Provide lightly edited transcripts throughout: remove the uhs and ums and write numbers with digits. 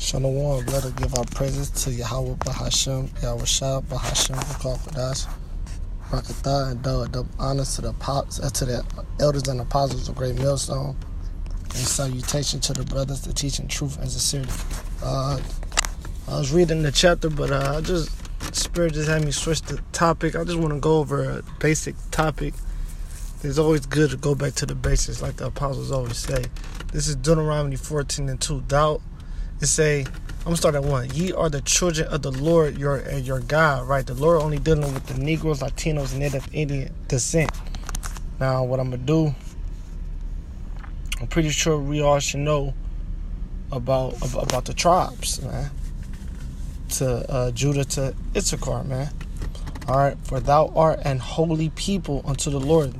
Shalom, let us give our praises to Yahweh Bahashem, Yahweh Shah Bahashem, Kodash, Rakatah, and double honors to the elders and apostles of Great Millstone, and salutation to the brothers that teaching truth and sincerity. I was reading the chapter, but Spirit just had me switch the topic. I just want to go over a basic topic. It's always good to go back to the basics, like the apostles always say. This is Deuteronomy 14:2. I'm gonna start at 1. Ye are the children of the Lord, your God, right? The Lord only dealing with the Negroes, Latinos, and Native Indian descent. Now, what I'm gonna do, I'm pretty sure we all should know about the tribes, man. To Judah to Issachar, man. All right, for thou art an holy people unto the Lord.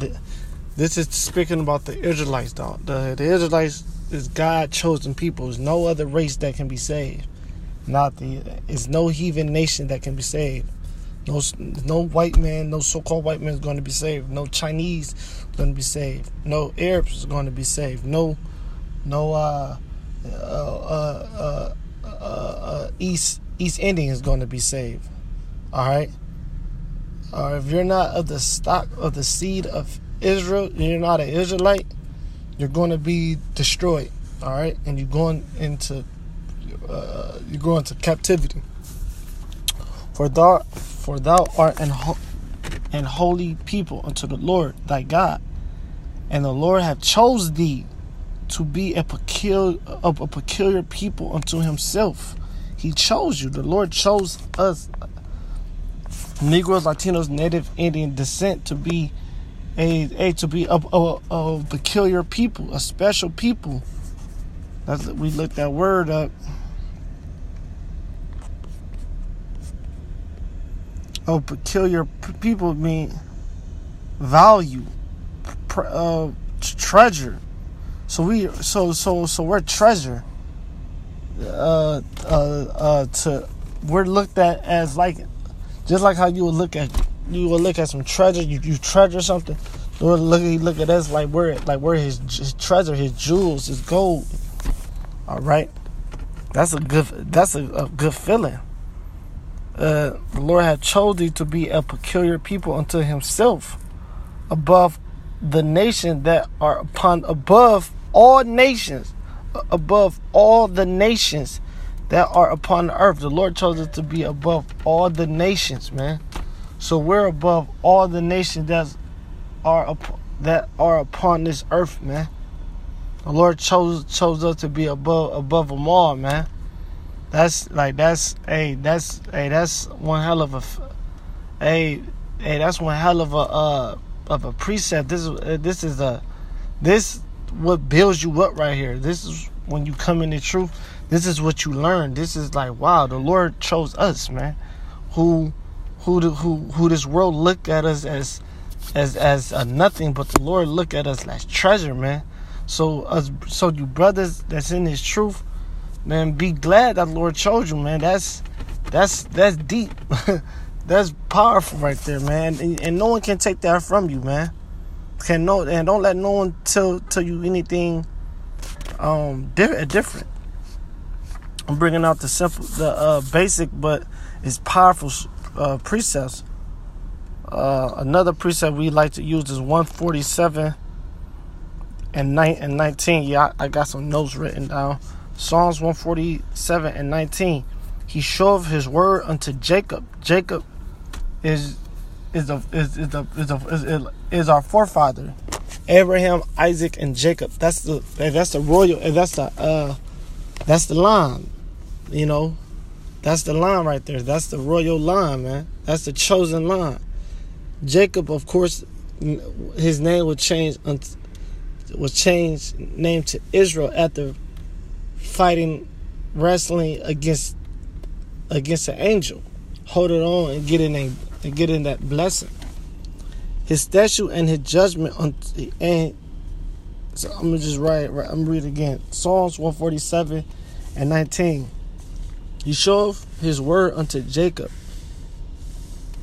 This is speaking about the Israelites, though. The Israelites is God chosen people. There's no other race that can be saved. It's no heathen nation that can be saved. No white man, no so-called white man is going to be saved. No Chinese is going to be saved. No Arabs is going to be saved. No East Indian is going to be saved. All right. If you're not of the stock of the seed of Israel, you're not an Israelite, you're going to be destroyed. All right, and you're going into captivity. For thou art an holy people unto the Lord thy God, and the Lord hath chose thee to be a peculiar people unto Himself. He chose you. The Lord chose us, Negroes, Latinos, Native Indian descent, to be a peculiar people, a special people. We looked that word up. Peculiar people mean value, treasure. So we're treasure. We're looked at as like, just like how you would look at some treasure. You treasure something. Lord, look at us like we're his treasure, his jewels, his gold. All right, that's a good feeling. The Lord hath chosen thee to be a peculiar people unto Himself, above the nation that are above all the nations that are upon the earth. The Lord chose us to be above all the nations, man. So we're above all the nations that are upon this earth, man. The Lord chose us to be above them all, man. That's one hell of a precept. This what builds you up right here. This is when you come in the truth. This is what you learn. This is like, wow, the Lord chose us, man. Who this world look at us as a nothing, but the Lord look at us as treasure, man. So you brothers that's in this truth, man, be glad that the Lord chose you, man. That's deep. That's powerful right there, man. And no one can take that from you, man. And don't let no one tell you anything different. I'm bringing out the basic, but it's powerful precepts. Another precept we like to use is 147 and 19. Yeah, I got some notes written down. Psalms 147 and 19. He showed His word unto Jacob. Jacob is our forefather. Abraham, Isaac, and Jacob. That's the royal. That's the line. You know, that's the line right there. That's the royal line, man. That's the chosen line. Jacob, of course, his name was changed name to Israel after wrestling against an angel, holding on and getting that blessing. His statute and His judgment so I'm gonna just I'm read again. Psalms 147 and 19. He showed His word unto Jacob,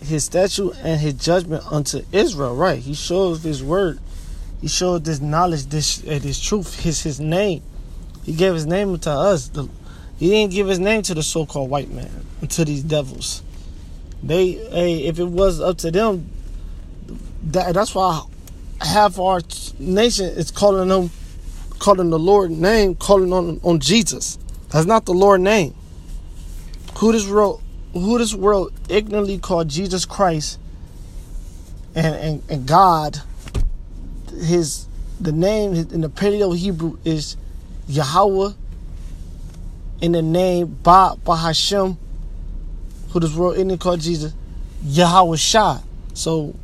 His statute and His judgment unto Israel. Right? He shows His word. He showed this knowledge, this truth, His name. He gave His name to us. He didn't give his name to the so-called white man, to these devils. If it was up to them, that's why half our nation is calling the Lord name, calling on Jesus. That's not the Lord name. Who this world ignorantly called Jesus Christ and God, the name in the Paleo Hebrew is Yahweh, in the name Bahashem, who this world ignorantly called Jesus, Yahweh Shah. So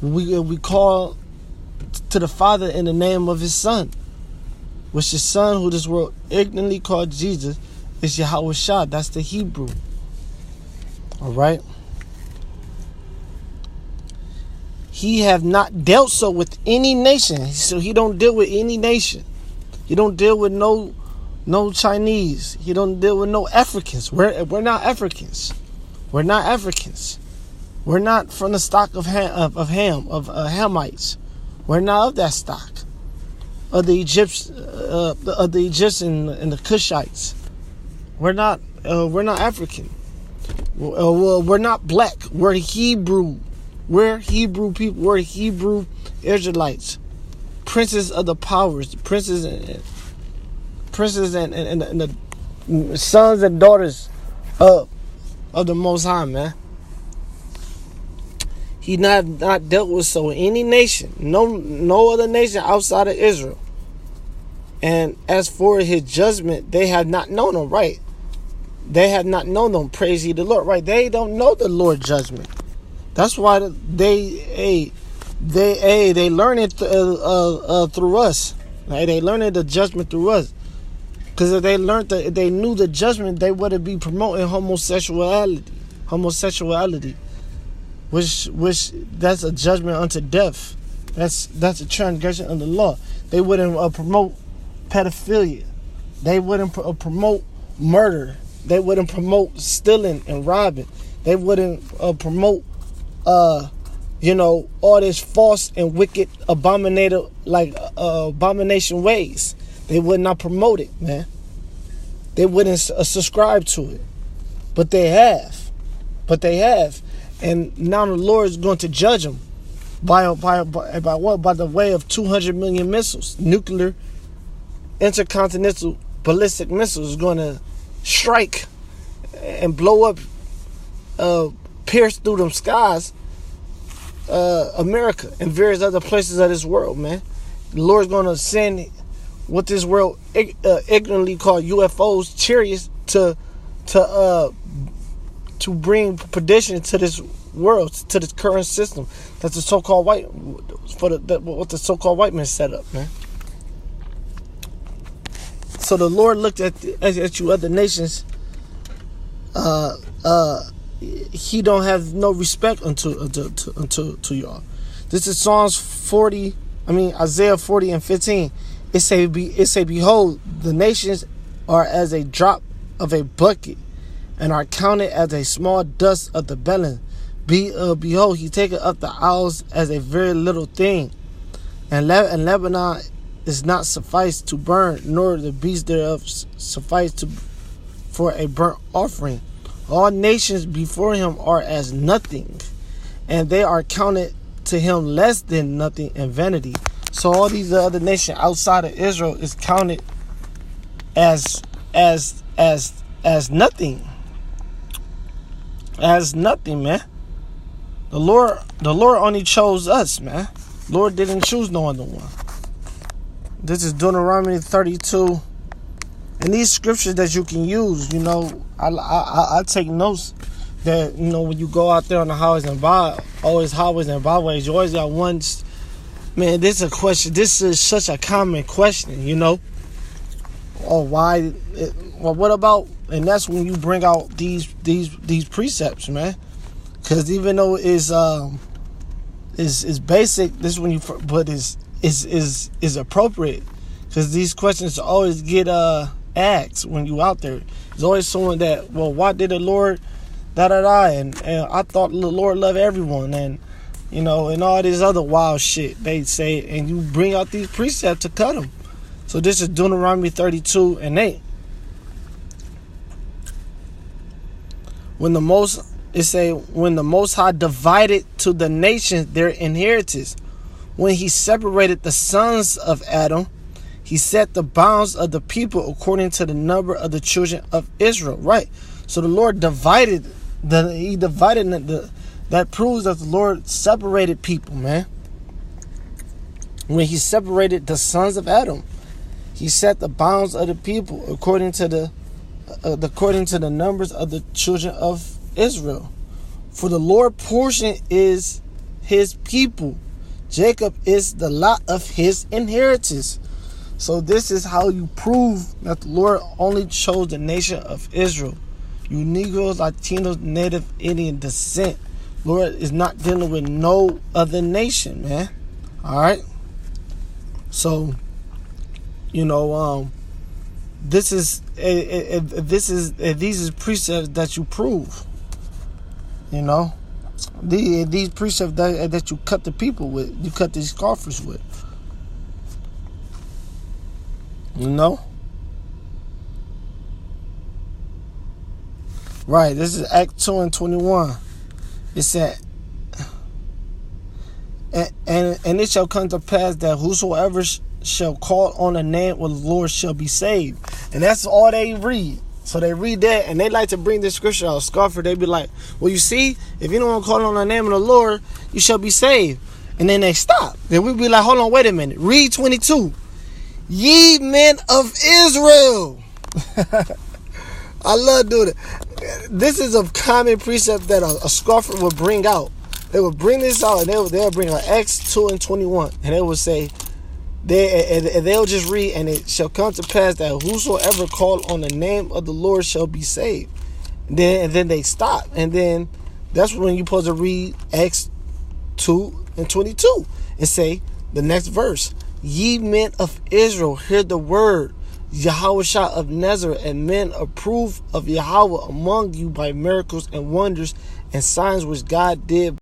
we call to the Father in the name of his Son, which his Son, who this world ignorantly called Jesus, is Yahweh Shah. That's the Hebrew. All right. He have not dealt so with any nation. So he don't deal with any nation. He don't deal with no Chinese. He don't deal with no Africans. We're not Africans. We're not Africans. We're not from the stock of Hamites. We're not of that stock of the Egyptians and the Cushites. We're not African. We're not black. We're Hebrew. We're Hebrew people. We're Hebrew Israelites. Princes of the powers. Princes and the sons and daughters of the Most High, man. He not dealt with so any nation. No other nation outside of Israel. And as for his judgment, they have not known him, right? They have not known them. Praise ye the Lord, right? They don't know the Lord's judgment. That's why they learn it through us. Right? They learn the judgment through us. Because if they knew the judgment, they wouldn't be promoting homosexuality, which that's a judgment unto death. That's a transgression of the law. They wouldn't promote pedophilia. They wouldn't promote murder. They wouldn't promote stealing and robbing. They wouldn't promote, all this false and wicked abomination ways. They would not promote it, man. They wouldn't subscribe to it, but they have. And now the Lord is going to judge them by what? By the way of 200 million missiles, nuclear, intercontinental ballistic missiles is going to strike and blow up, pierce through them skies, America and various other places of this world, man. The Lord's going to send what this world ignorantly called UFOs, chariots, to bring perdition to this world, to this current system. That's the so-called what the so-called white man set up, man. So the Lord looked at you other nations. He don't have no respect unto y'all. This is Isaiah 40 and 15. It say, behold, the nations are as a drop of a bucket, and are counted as a small dust of the belly. Behold, he taketh up the isles as a very little thing, and Lebanon is not suffice to burn, nor the beasts thereof suffice for a burnt offering. All nations before him are as nothing, and they are counted to him less than nothing and vanity. So all these other nations outside of Israel is counted as nothing. As nothing, man. The Lord only chose us, man. Lord didn't choose no other one. This is Deuteronomy 32. And these scriptures that you can use, I take notes that, when you go out there on the highways and byways, you always got one. Man, this is a question. This is such a common question, Oh, why? Well, what about? And that's when you bring out these precepts, man. Because even though it's basic, this is when you, but is appropriate. Because these questions always get asked when you out there. There's always someone that, well, why did the Lord and I thought the Lord loved everyone, and and all this other wild shit they say, and you bring out these precepts to cut them. So this is Deuteronomy 32 and 8. when the Most High divided to the nations their inheritance, when he separated the sons of Adam, he set the bounds of the people according to the number of the children of Israel. Right. So the Lord divided that proves that the Lord separated people, man. When he separated the sons of Adam, he set the bounds of the people according to the numbers of the children of Israel. For the Lord's portion is his people. Jacob is the lot of his inheritance. So this is how you prove that the Lord only chose the nation of Israel. You Negroes, Latinos, Native Indian descent, Lord is not dealing with no other nation, man. All right. So, these is precepts that you prove. These precepts that you cut the people with, you cut these scoffers with. Right, this is Acts 2:21. It said, and it shall come to pass that whosoever shall call on the name of the Lord shall be saved. And that's all they read. So they read that, and they like to bring this scripture out. Scoffer, they be like, well, you see, if you don't want to call on the name of the Lord, you shall be saved. And then they stop. Then we be like, hold on, wait a minute. Read 22. Ye men of Israel. I love doing it. This is a common precept that a scoffer would bring out. They would bring this out, and they'll bring out Acts 2:21, and they would say, they'll just read, and it shall come to pass that whosoever call on the name of the Lord shall be saved. And then they stop, and then that's when you're supposed to read Acts 2:22 and say the next verse: Ye men of Israel, hear the word Yahushua of Nazareth, and men approve of Yahweh among you by miracles and wonders and signs which God did